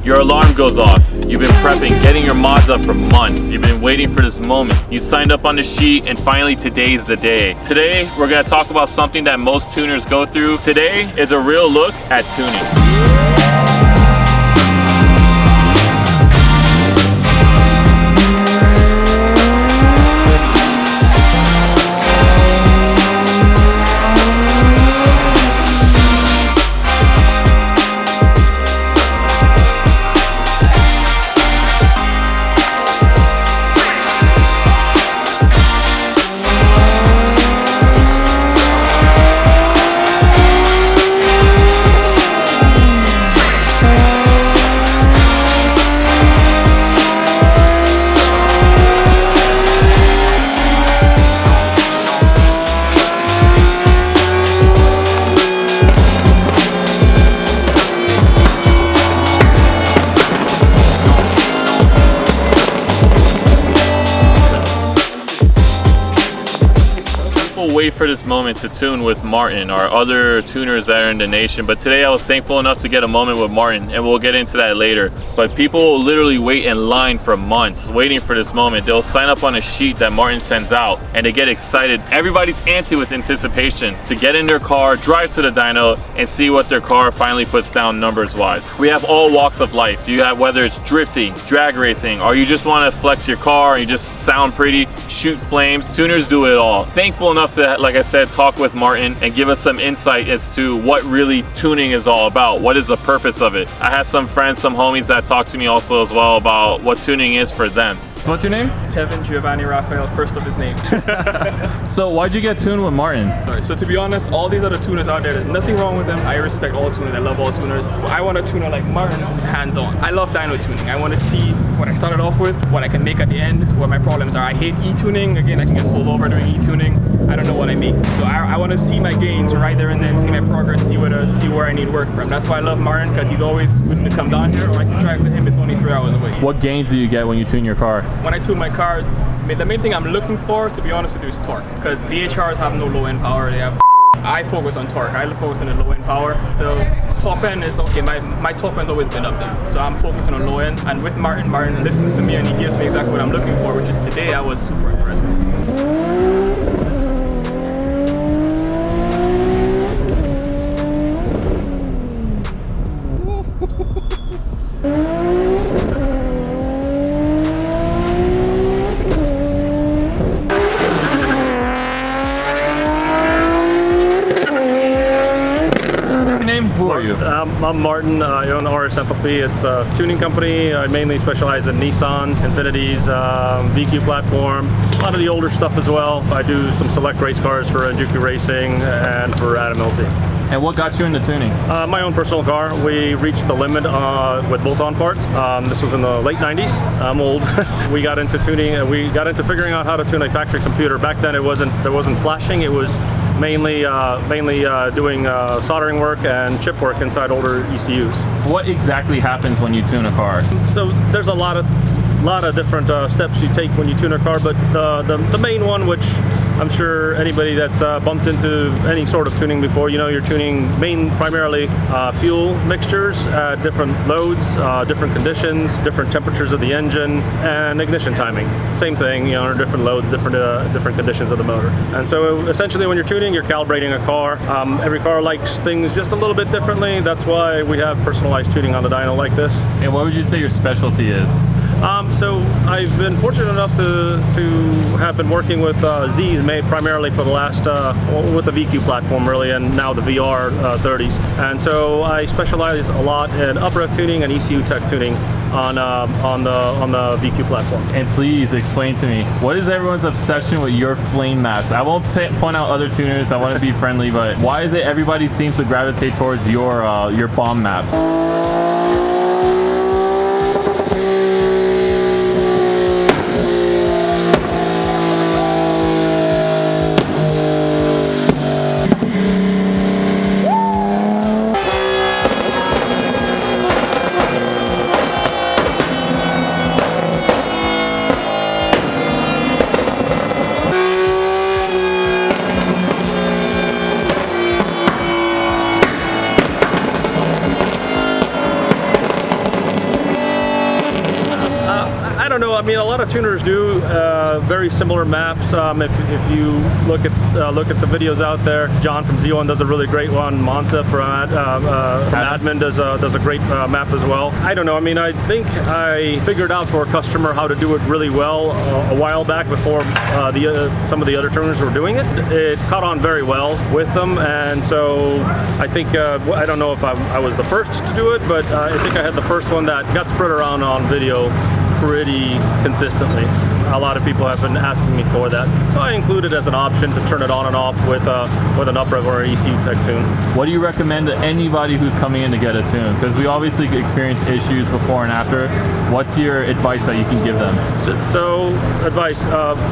Your alarm goes off. You've been prepping, getting your mods up for months. You've been waiting for this moment. You signed up on the sheet and finally today's the day. Today, we're gonna talk about something that most tuners go through. Today is a real look at tuning. Wait for this moment to tune with Martin, our other tuners that are in the nation, but today I was thankful enough to get a moment with Martin, and we'll get into that later. But people will literally wait in line for months waiting for this moment. They'll sign up on a sheet that Martin sends out and they get excited. Everybody's antsy with anticipation to get in their car, drive to the dyno, and see what their car finally puts down numbers wise. We have all walks of life. You have whether it's drifting, drag racing, or you just want to flex your car and you just sound pretty, shoot flames. Tuners do it all. Thankful enough to, like I said, talk with Martin and give us some insight as to what really tuning is all about. What is the purpose of it? I had some friends, some homies that talked to me also as well about what tuning is for them. What's your name? Tevin Giovanni Raphael, first of his name. So why'd you get tuned with Martin? So to be honest, all these other tuners out there, there's nothing wrong with them. I respect all tuners, I love all tuners. But I want a tuner like Martin who's hands-on. I love dyno tuning. I want to see what I started off with, what I can make at the end, what my problems are. I hate e-tuning. Again, I can get pulled over doing e-tuning. I don't know what I make. So I want to see my gains right there and then, see my progress, see where I need work from. That's why I love Martin, because he's always willing to come down here, or I can drive with him. It's only 3 hours away. What gains do you get when you tune your car? When I tune my car, the main thing I'm looking for, to be honest with you, is torque. Because VHRs have no low end power. They have. I focus on torque. I focus on the low end power. The top end is okay. My top end's always been up there, so I'm focusing on low end. And with Martin listens to me and he gives me exactly what I'm looking for, which is today I was super impressed. Who are you? I'm Martin. I own Rsenthalpy. It's a tuning company. I mainly specialize in Nissans, Infinitis, VQ platform, a lot of the older stuff as well. I do some select race cars for Juku Racing and for Adam LZ. And what got you into tuning? My own personal car. We reached the limit with bolt-on parts. This was in the late 90s. I'm old. We got into tuning. We got into figuring out how to tune a factory computer. Back then, there wasn't flashing. It was mainly doing soldering work and chip work inside older ECUs. What exactly happens when you tune a car? So there's a lot of different steps you take when you tune a car, but the main one, which I'm sure anybody that's bumped into any sort of tuning before, you know, you're tuning primarily fuel mixtures at different loads, different conditions, different temperatures of the engine, and ignition timing. Same thing, you know, different loads, different conditions of the motor. And so essentially when you're tuning, you're calibrating a car. Every car likes things just a little bit differently. That's why we have personalized tuning on the dyno like this. And what would you say your specialty is? So I've been fortunate enough to have been working with Z's made primarily for the last, with the VQ platform really, and now the VR 30s. And so I specialize a lot in upright tuning and ECU tech tuning on the VQ platform. And please explain to me, what is everyone's obsession with your flame maps? I won't point out other tuners, I want to be friendly, but why is it everybody seems to gravitate towards your bomb map? mean, a lot of tuners do very similar maps. If you look at the videos out there, John from Z1 does a really great one. Monza from Admin does a great map as well. I don't know. I mean, I think I figured out for a customer how to do it really well a while back before some of the other tuners were doing it. It caught on very well with them, and so I think I don't know if I was the first to do it, but I think I had the first one that got spread around on video pretty consistently. A lot of people have been asking me for that, so I include it as an option to turn it on and off with an uprev or an ECU tech tune. What do you recommend to anybody who's coming in to get a tune? Because we obviously experience issues before and after. What's your advice that you can give them? So advice,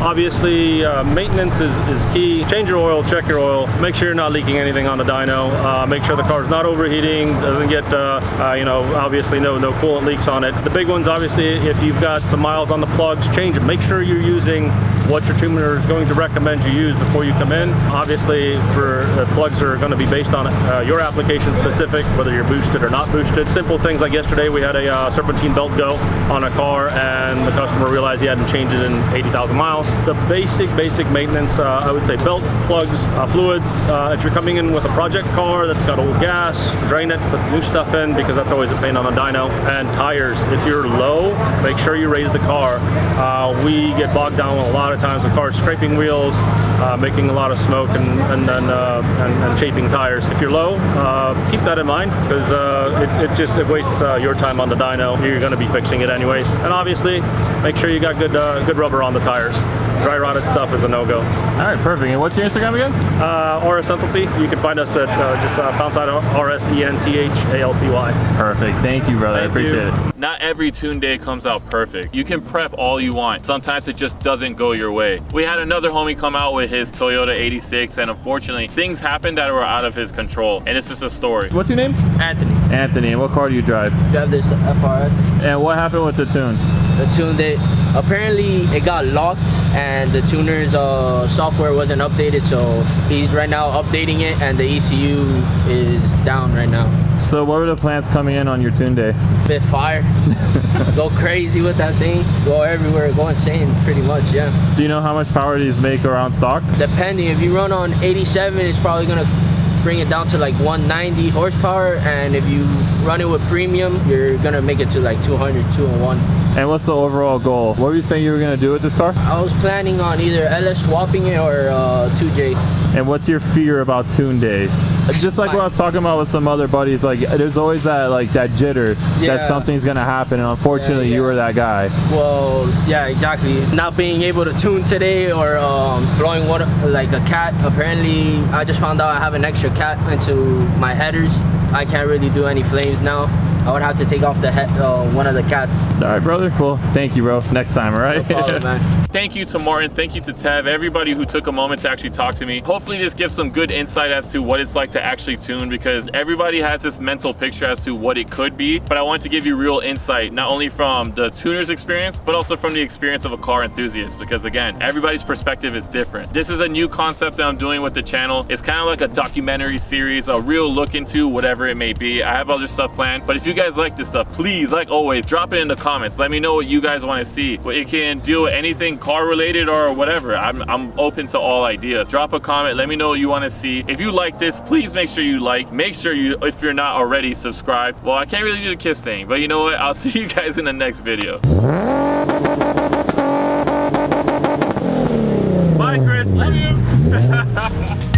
obviously maintenance is key. Change your oil, check your oil, make sure you're not leaking anything on the dyno, make sure the car's not overheating, doesn't get obviously no coolant leaks on it. The big ones, obviously, if you've got some miles on the plugs, change them. Make sure you're using what your tuner is going to recommend you use before you come in. Obviously, for the plugs are going to be based on your application specific, whether you're boosted or not boosted. Simple things like yesterday we had a serpentine belt go on a car, and the customer realized he hadn't changed it in 80,000 miles. The basic maintenance, I would say belts, plugs, fluids. If you're coming in with a project car that's got old gas, drain it, put new stuff in, because that's always a pain on a dyno. And tires, if you're low, make sure you raise the car. We get bogged down a lot of times with cars scraping wheels, making a lot of smoke and chafing tires. If you're low, keep that in mind, because it wastes your time on the dyno. You're going to be fixing it anyways. And obviously, make sure you got good rubber on the tires. Dry rotted stuff is a no-go. All right, perfect. And what's your Instagram again? Rsenthalpy. You can find us at just # Rsenthalpy. Perfect. Thank you, brother. I appreciate it. Not every tune day comes out perfect. You can prep all you want. Sometimes it just doesn't go your way. We had another homie come out with his Toyota 86, and unfortunately, things happened that were out of his control. And this is a story. What's your name? Anthony. Anthony. And what car do you drive? Drive this FRS. And what happened with the tune? The tune that apparently it got locked and the tuner's software wasn't updated, so he's right now updating it and the ECU is down right now. So what were the plans coming in on your tune day? Bit fire. Go crazy with that thing. Go everywhere, go insane pretty much, yeah. Do you know how much power these make around stock? Depending, if you run on 87, it's probably gonna bring it down to like 190 horsepower, and if you run it with premium, you're gonna make it to like 200, 201. And what's the overall goal? What were you saying you were gonna do with this car? I was planning on either LS swapping it or 2J. And what's your fear about tune day? Just like what I was talking about with some other buddies, like there's always that jitter that something's gonna happen, and unfortunately you were that guy. Well, yeah, exactly. Not being able to tune today or blowing water like a cat. Apparently, I just found out I have an extra cat into my headers. I can't really do any flames now. I would have to take off the head, one of the cats. All right, brother. Well, thank you, bro. Next time, all right? No problem, man. Thank you to Martin, thank you to Tev, everybody who took a moment to actually talk to me. Hopefully this gives some good insight as to what it's like to actually tune, because everybody has this mental picture as to what it could be, but I want to give you real insight, not only from the tuner's experience, but also from the experience of a car enthusiast, because again, everybody's perspective is different. This is a new concept that I'm doing with the channel. It's kind of like a documentary series, a real look into whatever it may be. I have other stuff planned, but if you guys like this stuff, please, like always, drop it in the comments. Let me know what you guys want to see. It can deal with anything car related or whatever. I'm open to all ideas. Drop a comment, let me know what you want to see. If you like this, please make sure you like. Make sure you, if you're not already, subscribe. Well, I can't really do the kiss thing, but you know what? I'll see you guys in the next video. Bye, Chris. Love you.